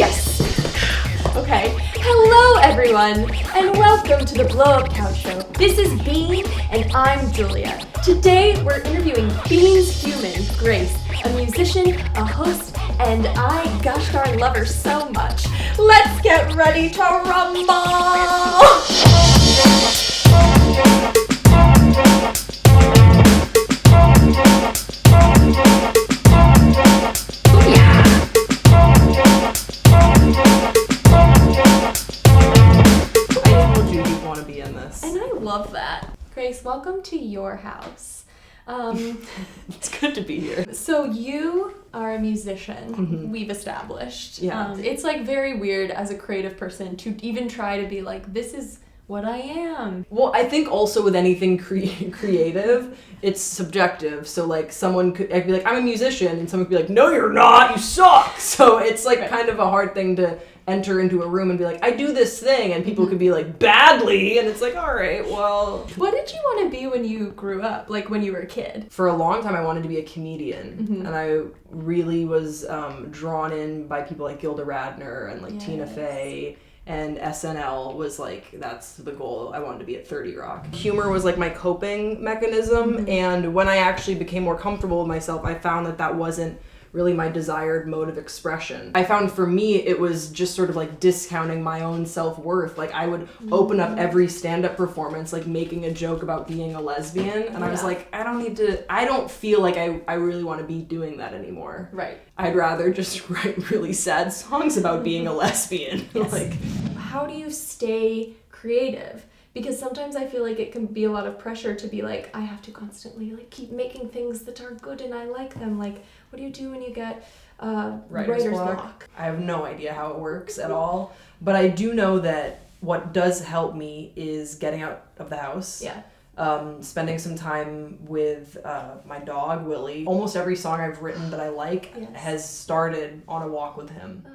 Yes! Okay. Hello, everyone, and welcome to the Blow Up Couch Show. This is Bean, and I'm Julia. Today, we're interviewing Bean's human, Grace, a musician, a host, and I gosh darn love her so much. Let's get ready to rumble! And I love that. Grace, welcome to your house. It's good to be here. So you are a musician, we've established. Yeah. It's like very weird as a creative person to even try to be like, this is what I am. Well, I think also with anything creative, it's subjective. So like I'd be like, I'm a musician, and someone could be like, no you're not, you suck. So it's like kind of a hard thing to enter into a room and be like, I do this thing, and people could be like, badly, and it's like, all right, well. What did you want to be when you grew up, like when you were a kid? For a long time I wanted to be a comedian, and I really was drawn in by people like Gilda Radner and like Tina Fey, and SNL was like, that's the goal. I wanted to be at 30 Rock. Humor was like my coping mechanism, and when I actually became more comfortable with myself, I found that wasn't really my desired mode of expression. I found for me, it was just sort of like discounting my own self-worth. Like I would open up every stand-up performance, like making a joke about being a lesbian. And I was like, I don't feel like I really want to be doing that anymore. Right. I'd rather just write really sad songs about being a lesbian. Like, how do you stay creative? Because sometimes I feel like it can be a lot of pressure to be like, I have to constantly like keep making things that are good and I like them. Like, what do you do when you get writer's block? I have no idea how it works at all. But I do know that what does help me is getting out of the house. Yeah. Spending some time with my dog, Willie. Almost every song I've written that I like has started on a walk with him.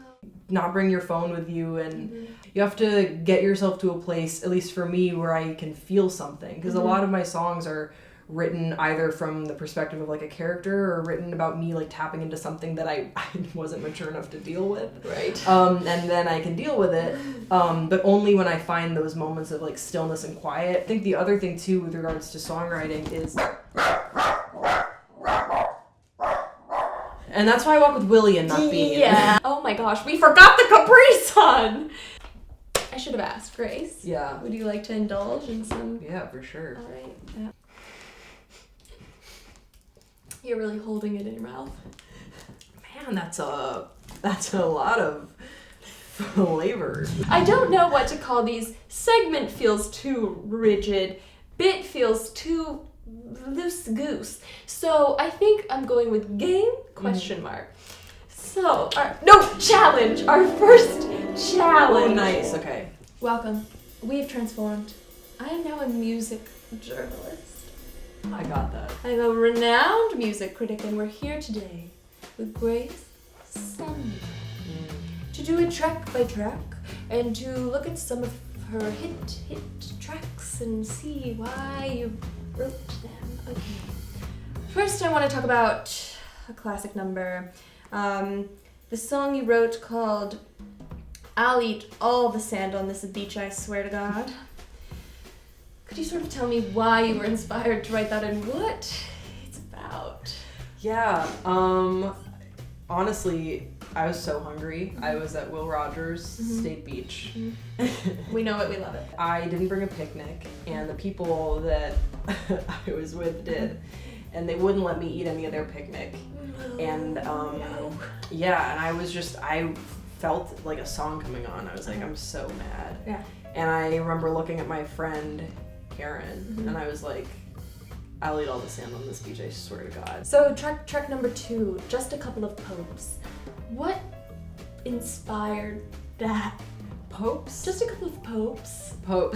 Not bring your phone with you, and you have to get yourself to a place, at least for me, where I can feel something. Because a lot of my songs are written either from the perspective of like a character or written about me like tapping into something that I wasn't mature enough to deal with. Right. And then I can deal with it, but only when I find those moments of like stillness and quiet. I think the other thing too with regards to songwriting is, and that's why I walk with Willie and not Bean. Yeah. Oh my gosh, we forgot the Capri Sun! I should have asked Grace. Yeah. Would you like to indulge in some? Yeah, for sure. All right. Yeah. You're really holding it in your mouth. Man, that's a lot of flavor. I don't know what to call these. Segment feels too rigid. Bit feels too loose goose. So I think I'm going with game ? So challenge. Our first challenge. Oh, nice. Okay. Welcome. We have transformed. I am now a music journalist. I got that. I'm a renowned music critic, and we're here today with Grace Sunday to do it track by track and to look at some of her hit tracks and see why you wrote them. Okay. First, I want to talk about a classic number. The song you wrote called I'll Eat All the Sand on This Beach, I Swear to God. Could you sort of tell me why you were inspired to write that and what it's about? Yeah, honestly, I was so hungry. I was at Will Rogers State Beach. We know it, we love it. I didn't bring a picnic, and the people that I was with did. And they wouldn't let me eat any of their picnic. And yeah, and I felt like a song coming on. I was like, I'm so mad. Yeah. And I remember looking at my friend Karen, and I was like, I'll eat all the sand on this beach, I swear to God. So track number 2, Just a Couple of Popes. What inspired that? Popes? Just a couple of popes. Well,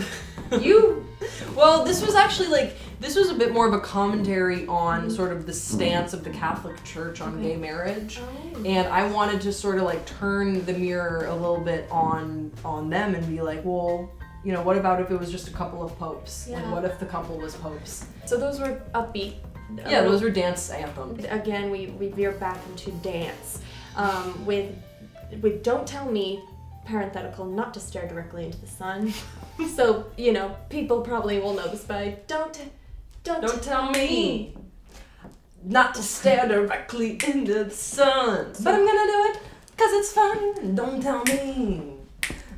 this was a bit more of a commentary on sort of the stance of the Catholic Church on gay marriage. Oh. And I wanted to sort of like turn the mirror a little bit on them and be like, well, you know, what about if it was just a couple of popes? Yeah. Like, what if the couple was popes? So those were upbeat. Yeah, those were dance anthems. Again, we veer back into dance with with "Don't tell me," parenthetical, not to stare directly into the sun. So, you know, people probably will know this by don't tell me not to stare directly into the sun. But I'm gonna do it because it's fun. Don't tell me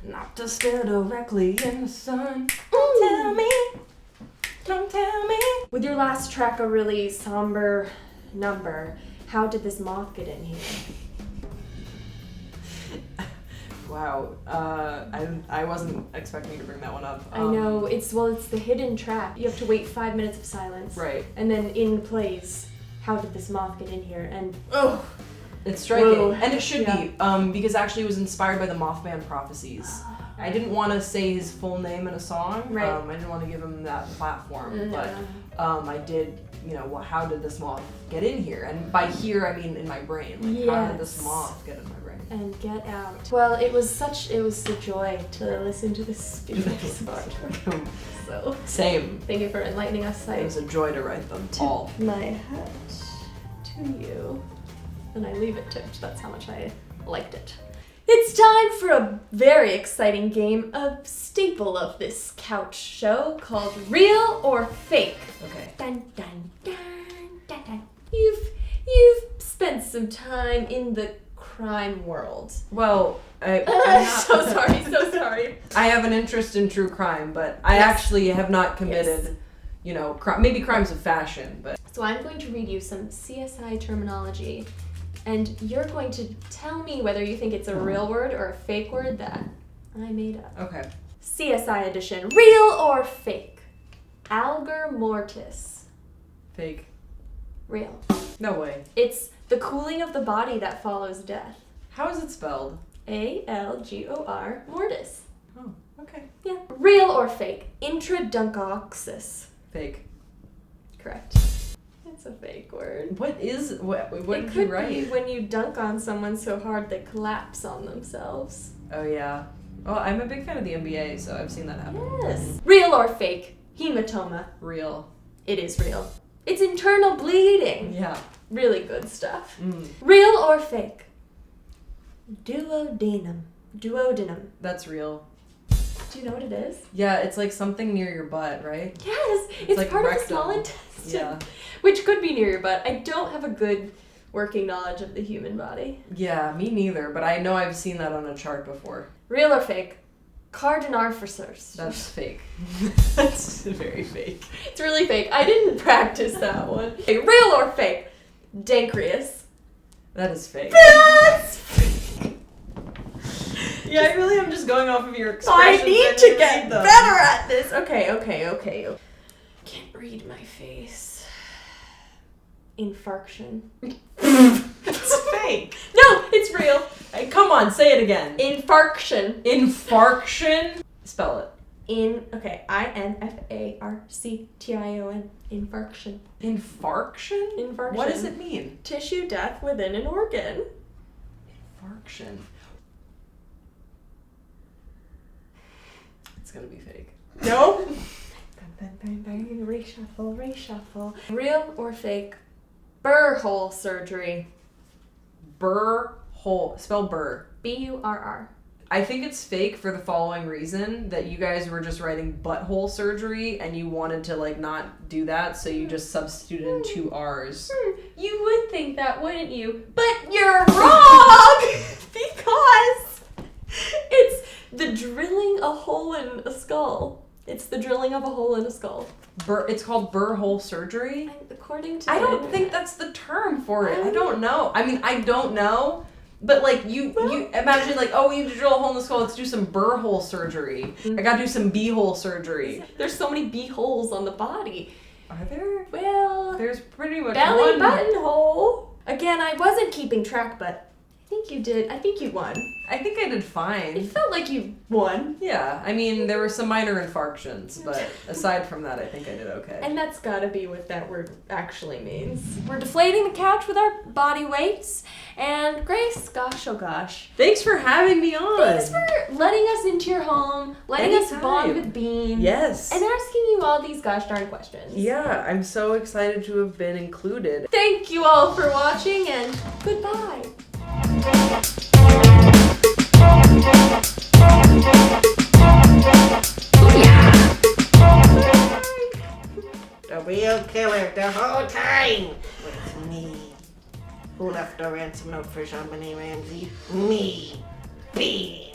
not to stare directly in the sun. Don't tell me. Don't tell me. With your last track, a really somber number, how did this moth get in here? Wow, I wasn't expecting to bring that one up. I know, it's the hidden track. You have to wait 5 minutes of silence. Right. And then in plays, how did this moth get in here? And it's striking. Whoa. And it should be, because actually it was inspired by the Mothman prophecies. I didn't want to say his full name in a song. Right. I didn't want to give him that platform, but I did, how did this moth get in here? And by here, I mean in my brain. Like, how did this moth get in my brain? And get out. Well, it was a joy to listen to this beautiful artwork. So Same. thank you for enlightening us. It was a joy to write them all. My hat to you, and I leave it tipped. That's how much I liked it. It's time for a very exciting game, a staple of this couch show called Real or Fake. Okay. Dun dun dun dun dun. You've spent some time in the crime world. Well, I'm so sorry. I have an interest in true crime, but I actually have not committed, maybe crimes of fashion, but. So I'm going to read you some CSI terminology, and you're going to tell me whether you think it's a real word or a fake word that I made up. Okay. CSI edition. Real or fake? Algor mortis. Fake. Real. No way. It's the cooling of the body that follows death. How is it spelled? Algor mortis. Oh, okay. Yeah. Real or fake? Intraduncoxis. Fake. Correct. It's a fake word. What did you write? It could be when you dunk on someone so hard they collapse on themselves. Oh, yeah. Well, I'm a big fan of the NBA, so I've seen that happen. Yes. Real or fake? Hematoma. Real. It is real. It's internal bleeding. Yeah. Really good stuff. Mm. Real or fake? Duodenum. That's real. Do you know what it is? Yeah, it's like something near your butt, right? Yes, it's like part rectum. of the small intestine. Yeah. Which could be near your butt. I don't have a good working knowledge of the human body. Yeah, me neither, but I know I've seen that on a chart before. Real or fake? Cardinarphosers. That's fake. That's very fake. It's really fake. I didn't practice that one. Okay, real or fake? Dancreas. That is fake. That's fake. Yeah, I really am just going off of your expressions. I need to get better at this. Okay. Can't read my face. Infarction. It's fake. No, it's real. Hey, come on, say it again. Infarction. Infarction? Spell it. Infarction. Infarction. Infarction? Infarction. What does it mean? Tissue death within an organ. Infarction. It's gonna be fake. No. Reshuffle. Real or fake? Burr hole surgery. Burr hole. Spell burr. Burr. I think it's fake for the following reason, that you guys were just writing butthole surgery and you wanted to not do that, so you just substituted in 2 R's. You would think that, wouldn't you? But you're wrong! Because it's the drilling a hole in a skull. It's the drilling of a hole in a skull. It's called burr hole surgery? According to I don't think that's the term for it. I don't know. I mean, I don't know. But you imagine we need to drill a hole in the skull, let's do some burr hole surgery. I gotta do some bee-hole surgery. There's so many bee holes on the body. Are there? Well, there's pretty much belly one. buttonhole. Again, I wasn't keeping track, but I think you did. I think you won. I think I did fine. It felt like you won. Yeah, I mean, there were some minor infarctions, but aside from that, I think I did okay. And that's gotta be what that word actually means. We're deflating the couch with our body weights. And Grace, gosh, oh gosh. Thanks for having me on. Thanks for letting us into your home, letting us bond with Bean. Yes. And asking you all these gosh darn questions. Yeah, I'm so excited to have been included. Thank you all for watching, and goodbye. real killer the whole time was me. Who left a ransom note for Jean-Benet Ramsey? Me. Bean.